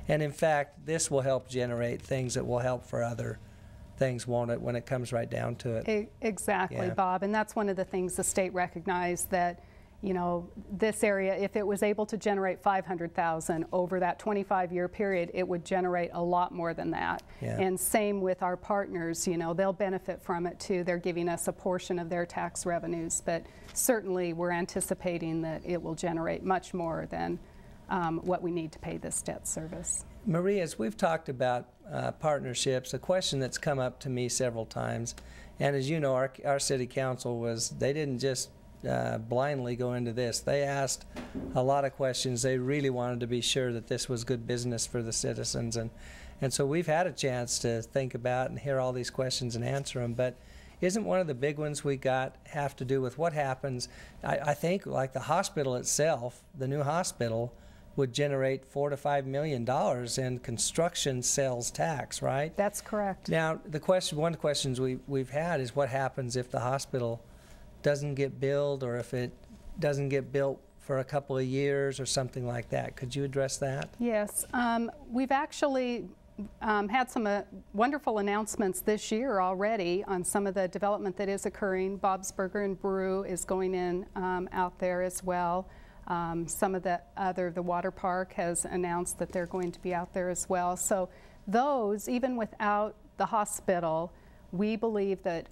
And in fact, this will help generate things that will help for other things, won't it, when it comes right down to it? Exactly, Yeah. Bob. And that's one of the things the state recognized, that, you know, this area, if it was able to generate 500,000 over that 25-year period, it would generate a lot more than that. Yeah. And same with our partners, you know, they'll benefit from it too. They're giving us a portion of their tax revenues, but certainly we're anticipating that it will generate much more than what we need to pay this debt service. Marie, as we've talked about partnerships, a question that's come up to me several times, and as you know, our city council they didn't just blindly go into this. They asked a lot of questions. They really wanted to be sure that this was good business for the citizens, and so we've had a chance to think about and hear all these questions and answer them. But isn't one of the big ones we got have to do with what happens? I think like the hospital itself, the new hospital, would generate $4 to $5 million in construction sales tax, right? That's correct. Now, one of the questions we've had is what happens if the hospital doesn't get built, or if it doesn't get built for a couple of years or something like that. Could you address that? Yes. We've actually had some wonderful announcements this year already on some of the development that is occurring. Bob's Burger and Brew is going in out there as well. Some of the water park has announced that they're going to be out there as well. So those, even without the hospital, we believe that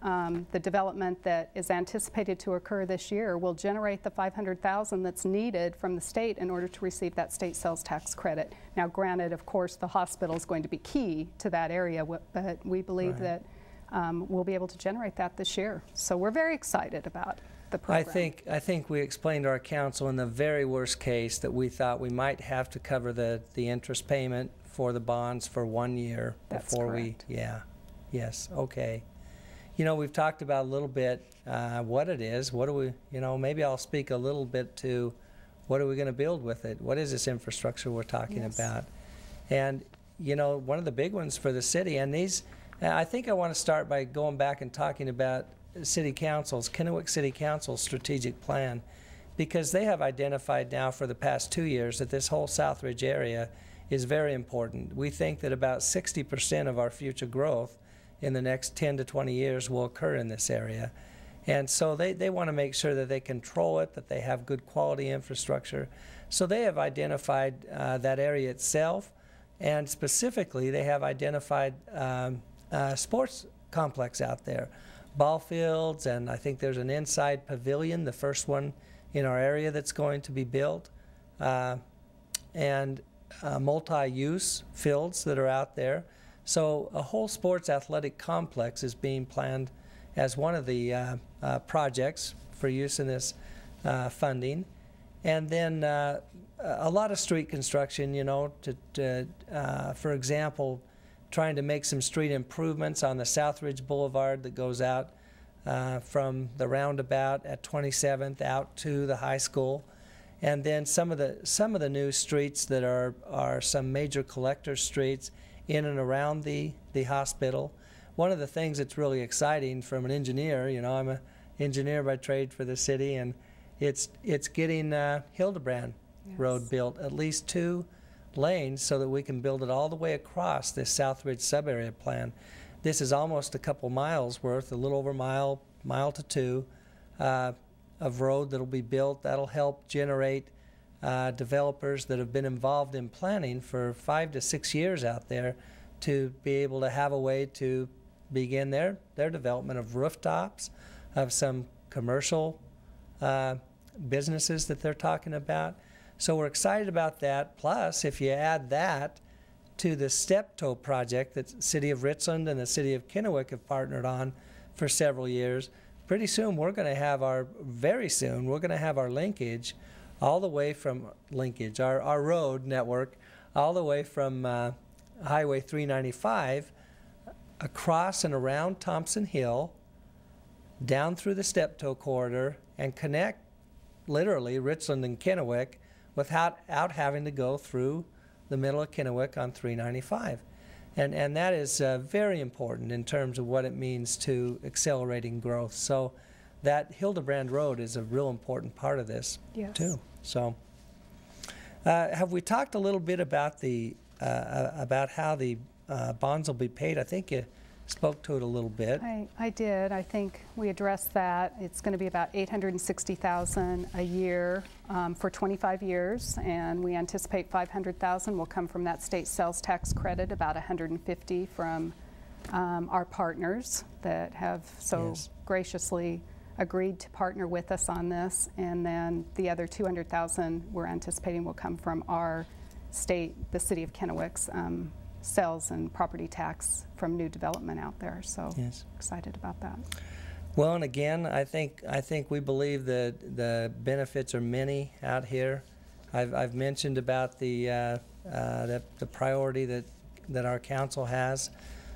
the development that is anticipated to occur this year will generate the $500,000 that's needed from the state in order to receive that state sales tax credit. Now, granted, of course, the hospital is going to be key to that area, but we believe that we'll be able to generate that this year. So we're very excited about the program. I think we explained to our council in the very worst case that we thought we might have to cover the interest payment for the bonds for 1 year before Yes, okay. You know, we've talked about a little bit what it is. What do we, you know, maybe I'll speak a little bit to what are we going to build with it? What is this infrastructure we're talking about? And, you know, one of the big ones for the city, and these, I think I want to start by going back and talking about City Council's, Kennewick City Council's strategic plan, because they have identified now for the past 2 years that this whole Southridge area is very important. We think that about 60% of our future growth in the next 10 to 20 years will occur in this area. And so they want to make sure that they control it, that they have good quality infrastructure. So they have identified that area itself, and specifically they have identified a sports complex out there. Ball fields, and I think there's an inside pavilion, the first one in our area that's going to be built, and multi-use fields that are out there. So a whole sports athletic complex is being planned as one of the projects for use in this funding. And then a lot of street construction, you know, for example, trying to make some street improvements on the Southridge Boulevard that goes out from the roundabout at 27th out to the high school. And then some of the new streets that are some major collector streets in and around the hospital. One of the things that's really exciting from an engineer, you know, I'm an engineer by trade for the city, and it's getting Hildebrand Road built, at least 2 lanes, so that we can build it all the way across this Southridge sub-area plan. This is almost a couple miles worth, a little over mile to 2 of road that'll be built. That'll help generate developers that have been involved in planning for 5 to 6 years out there to be able to have a way to begin their development of rooftops, of some commercial businesses that they're talking about. So we're excited about that. Plus, if you add that to the step-toe project that the City of Richland and the City of Kennewick have partnered on for several years, pretty soon we're going to have very soon we're going to have our linkage all the way from our road network all the way from Highway 395 across and around Thompson Hill, down through the step-toe corridor, and connect literally Richland and Kennewick without having to go through the middle of Kennewick on 395. And that is very important in terms of what it means to accelerating growth. So that Hildebrand Road is a real important part of this too. So have we talked a little bit about the about how the bonds will be paid. I think you spoke to it a little bit. I did. I think we addressed that. It's going to be about $860,000 a year for 25 years, and we anticipate $500,000 will come from that state sales tax credit, about $150,000 from our partners that have so graciously agreed to partner with us on this, and then the other $200,000 we're anticipating will come from our state, the City of Kennewick's sales and property tax from new development out there. So excited about that. Well, and again, I think we believe that the benefits are many out here. I've mentioned about the priority that our council has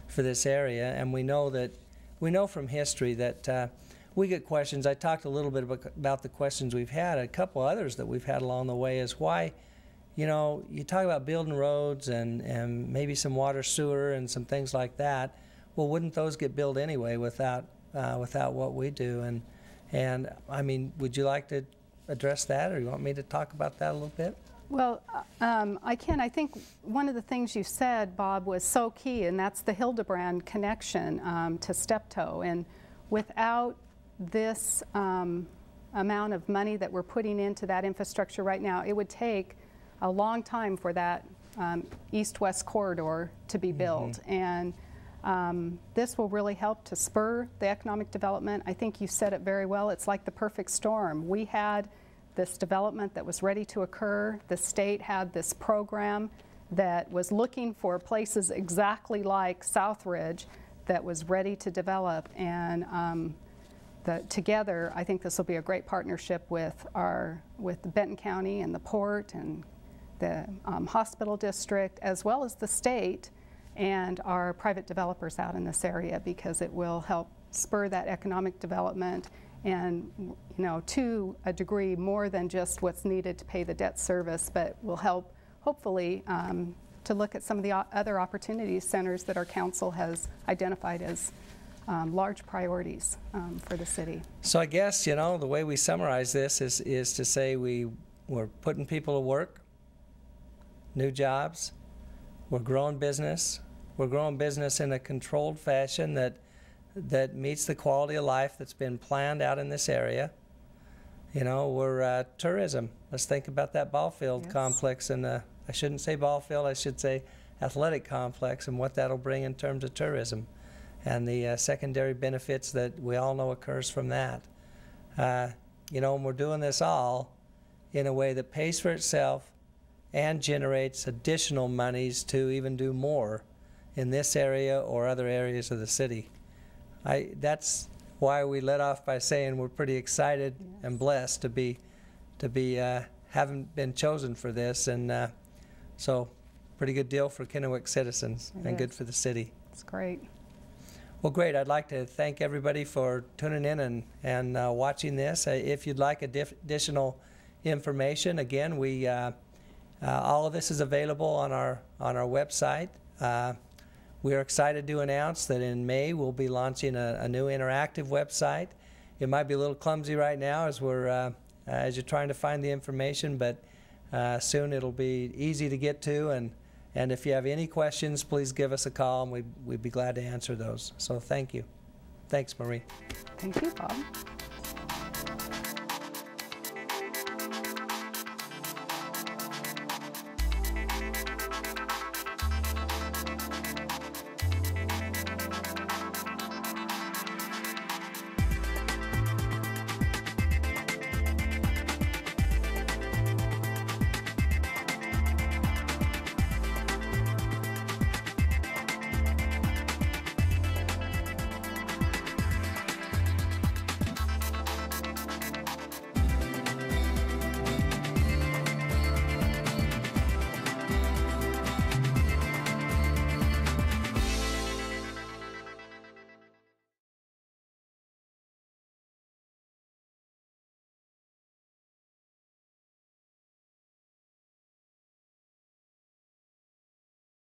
for this area, and we know from history that we get questions. I talked a little bit about the questions we've had. A couple others that we've had along the way is why, you know, you talk about building roads and maybe some water, sewer, and some things like that. Well, wouldn't those get built anyway without what we do? And I mean, would you like to address that, or you want me to talk about that a little bit? Well, I can. I think one of the things you said, Bob, was so key, and that's the Hildebrand connection to Steptoe. And without this amount of money that we're putting into that infrastructure right now, it would take a long time for that east-west corridor to be built. And this will really help to spur the economic development. I think you said it very well. It's like the perfect storm. We had this development that was ready to occur. The state had this program that was looking for places exactly like Southridge that was ready to develop. And together, I think this will be a great partnership with Benton County and the port and the hospital district, as well as the state and our private developers out in this area, because it will help spur that economic development, and, you know, to a degree more than just what's needed to pay the debt service, but will help hopefully to look at some of the other opportunity centers that our council has identified as large priorities for the city. So I guess, you know, the way we summarize this is to say we're putting people to work, new jobs, we're growing business in a controlled fashion that meets the quality of life that's been planned out in this area. You know, we're tourism. Let's think about that ball field complex, and I shouldn't say ball field, I should say athletic complex, and what that'll bring in terms of tourism and the secondary benefits that we all know occurs from that. You know, and we're doing this all in a way that pays for itself and generates additional monies to even do more in this area or other areas of the city. That's why we let off by saying we're pretty excited and blessed to be having been chosen for this, and so pretty good deal for Kennewick citizens and good for the city. It's great. Well, great. I'd like to thank everybody for tuning in and watching this. If you'd like additional information, again, we all of this is available on our website. We are excited to announce that in May we'll be launching a new interactive website. It might be a little clumsy right now as you're trying to find the information, but soon it'll be easy to get to. And if you have any questions, please give us a call, and we'd be glad to answer those. So thank you. Thanks, Marie. Thank you, Bob.